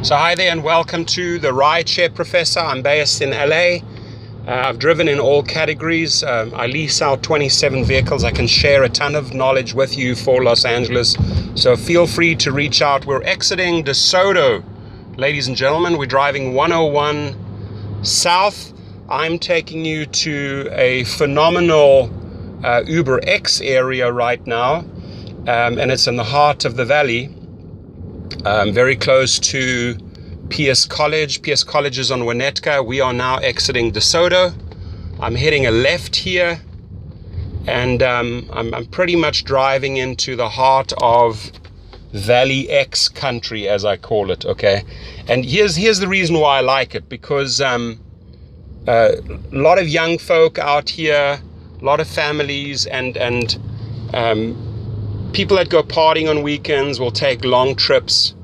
So hi there and welcome to the Rideshare Professor. I'm based in LA. I've driven in all categories. I lease out 27 vehicles. I can share a ton of knowledge with you for Los Angeles. So feel free to reach out. We're exiting DeSoto, ladies and gentlemen. We're driving 101 south. I'm taking you to a phenomenal Uber X area right now. And it's in the heart of the valley. Very close to PS College. PS College is on Winnetka. We are now exiting DeSoto. I'm hitting a left here, and I'm pretty much driving into the heart of Valley X country, as I call it. Okay, and here's the reason why I like it, because a lot of young folk out here, a lot of families, and people that go partying on weekends will take long trips.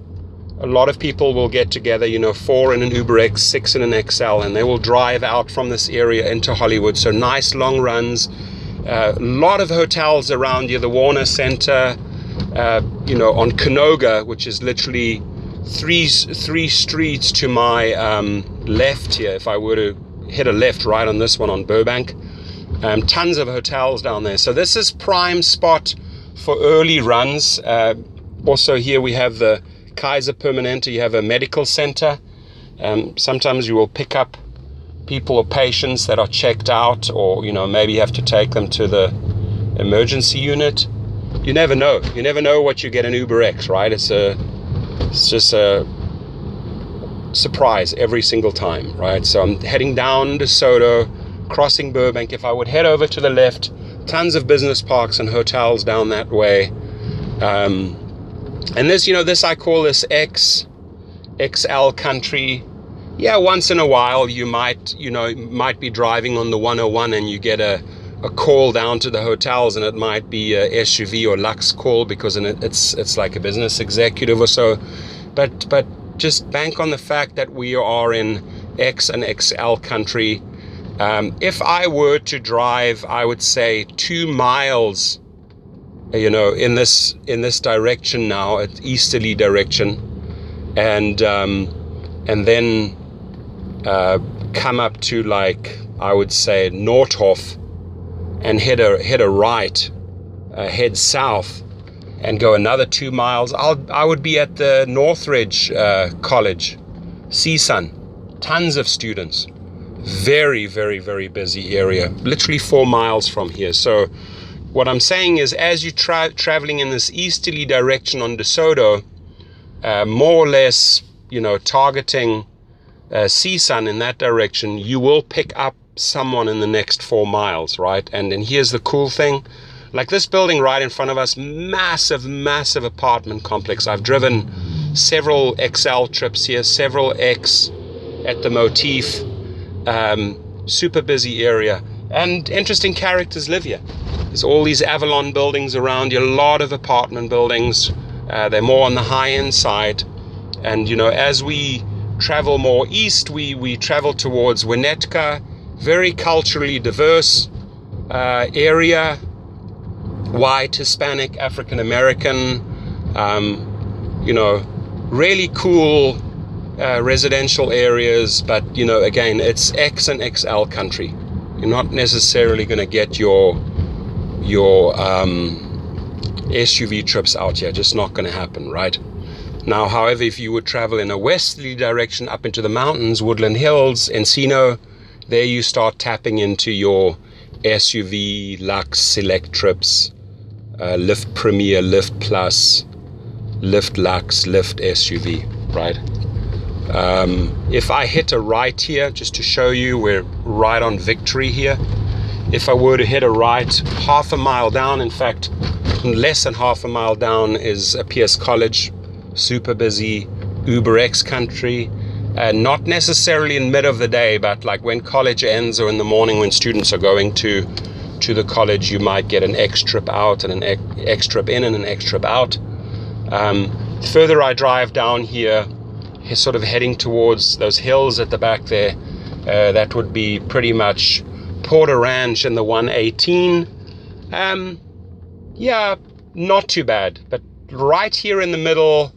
A lot of people will get together, 4 in an Uber X, 6 in an XL, and they will drive out from this area into Hollywood. So nice long runs. A lot of hotels around you. The Warner Center, on Canoga, which is literally three streets to my left here. If I were to hit a left right on this one on Burbank, tons of hotels down there. So this is prime spot for early runs. Also here we have the Kaiser Permanente. You have a medical center. Sometimes you will pick up people or patients that are checked out, or maybe you have to take them to the emergency unit. You never know. You never know what you get in Uber X, right? It's just a surprise every single time, right? So I'm heading down DeSoto, crossing Burbank. If I would head over to the left, tons of business parks and hotels down that way. And this I call this XL country. Yeah, once in a while you might be driving on the 101 and you get a call down to the hotels, and it might be a SUV or Lux call because it's like a business executive or so. But just bank on the fact that we are in X and XL country. If I were to drive, I would say 2 miles, in this direction now, at easterly direction, and then come up to, like, I would say Nordhoff, and hit a right, head south, and go another 2 miles. I would be at the Northridge College, CSUN, tons of students. Very, very, very busy area, literally 4 miles from here. So what I'm saying is, as you're traveling in this easterly direction on DeSoto, more or less, targeting CSUN in that direction, you will pick up someone in the next 4 miles, right? And here's the cool thing. Like this building right in front of us, massive, massive apartment complex. I've driven several XL trips here, several X at the Motif. Super busy area, and interesting characters live here. There's all these Avalon buildings around you, a lot of apartment buildings. They're more on the high-end side, and as we travel more east, we travel towards Winnetka. Very culturally diverse area, white, Hispanic, African American, really cool residential areas. But again, it's X and XL country. You're not necessarily going to get your SUV trips out here. Just not going to happen, right? Now, however, if you would travel in a westerly direction up into the mountains, Woodland Hills, Encino, there you start tapping into your SUV, Lux, Select trips, Lyft Premier, Lyft Plus, Lyft Lux, Lyft SUV, right? If I hit a right here, just to show you, we're right on Victory here. If I were to hit a right half a mile down, in fact, less than half a mile down is a PS College, super busy Uber X country. Not necessarily in mid of the day, but like when college ends or in the morning when students are going to the college, you might get an X trip out and an X trip in and an X trip out. Further I drive down here, sort of heading towards those hills at the back there, that would be pretty much Porter Ranch and the 118. Yeah, not too bad, but right here in the middle,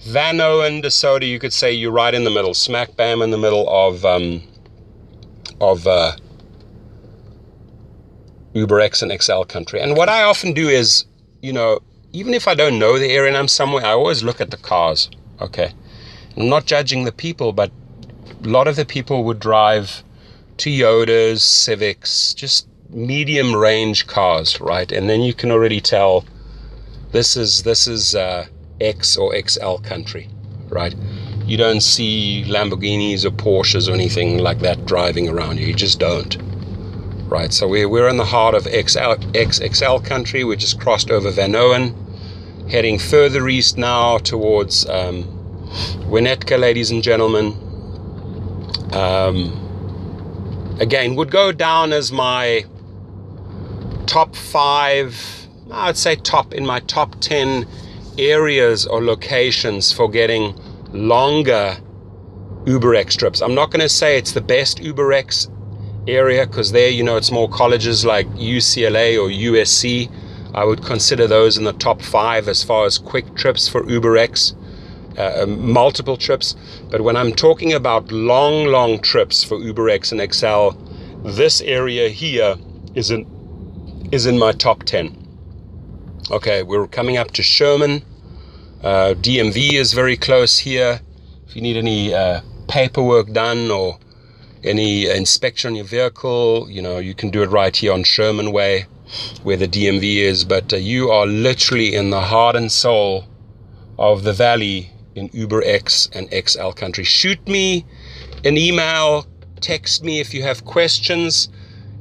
Vanowen, DeSoto, you could say you're right in the middle, smack bam in the middle of UberX and XL country. And what I often do is, even if I don't know the area and I'm somewhere, I always look at the cars, okay? I'm not judging the people, but a lot of the people would drive Toyotas, Civics, just medium range cars, right? And then you can already tell this is X or XL country, right? You don't see Lamborghinis or Porsches or anything like that driving around you. You just don't, right? So we're in the heart of XXL country. We just crossed over Vanowen, heading further east now towards Winnetka, ladies and gentlemen. Again, would go down as my top 5, I'd say in my top 10 areas or locations for getting longer UberX trips. I'm not going to say it's the best UberX area, because there, it's more colleges like UCLA or USC. I would consider those in the top 5 as far as quick trips for UberX, multiple trips. But when I'm talking about long trips for UberX and XL, this area here is in my top 10. Okay, we're coming up to Sherman. DMV is very close here. If you need any paperwork done or any inspection on your vehicle, you can do it right here on Sherman Way, where the DMV is. But you are literally in the heart and soul of the valley in UberX and XL country. Shoot me an email, text me if you have questions.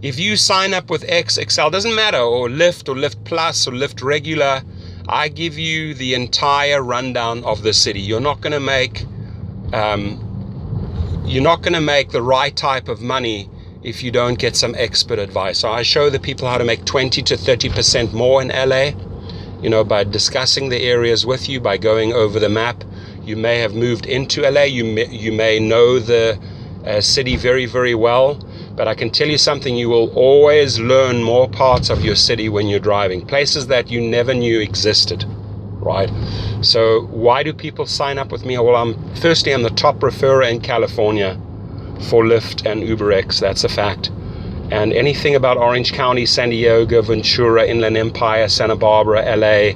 If you sign up with XXL, doesn't matter, or Lyft Plus or Lyft Regular, I give you the entire rundown of the city. You're not going to make the right type of money if you don't get some expert advice. So I show the people how to make 20 to 30% more in LA, by discussing the areas with you, by going over the map. You may have moved into LA, you may know the city very, very well. But I can tell you something, you will always learn more parts of your city when you're driving, places that you never knew existed, right? So why do people sign up with me? Well, I'm the top referrer in California for Lyft and UberX, that's a fact. And anything about Orange County, San Diego, Ventura, Inland Empire, Santa Barbara, LA,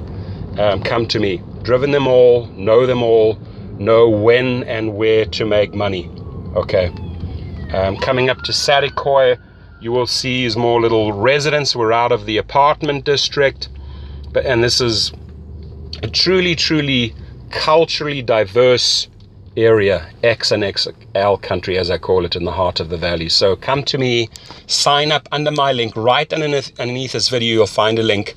come to me. Driven them all, know when and where to make money, okay? Coming up to Saticoy, you will see is more little residents. We're out of the apartment district, and this is a truly culturally diverse area, X and XL country, as I call it, in the heart of the valley. So come to me, sign up under my link. Right underneath this video, you'll find a link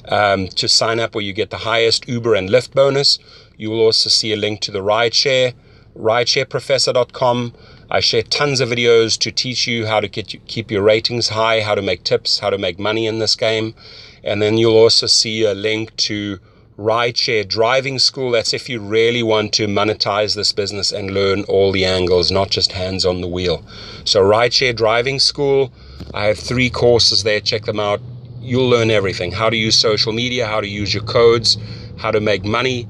to sign up where you get the highest Uber and Lyft bonus. You will also see a link to the Rideshare, rideshareprofessor.com. I share tons of videos to teach you how to keep your ratings high, how to make tips, how to make money in this game. And then you'll also see a link to Rideshare Driving School. That's if you really want to monetize this business and learn all the angles, not just hands on the wheel. So Rideshare Driving School, I have 3 courses there. Check them out. You'll learn everything. How to use social media, how to use your codes, how to make money.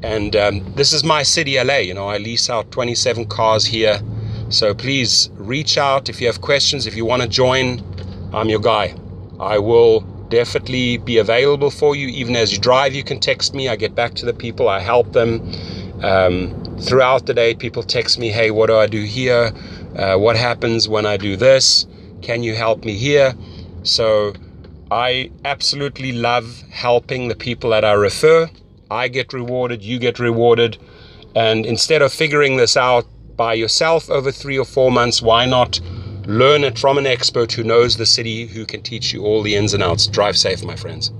And this is my city, LA. I lease out 27 cars here. So please reach out if you have questions. If you want to join, I'm your guy. I will definitely be available for you. Even as you drive, you can text me. I get back to the people. I help them. Throughout the day, people text me, hey, what do I do here? What happens when I do this? Can you help me here? So I absolutely love helping the people that I refer. I get rewarded, you get rewarded. And instead of figuring this out by yourself over 3 or 4 months, why not learn it from an expert who knows the city, who can teach you all the ins and outs? Drive safe, my friends.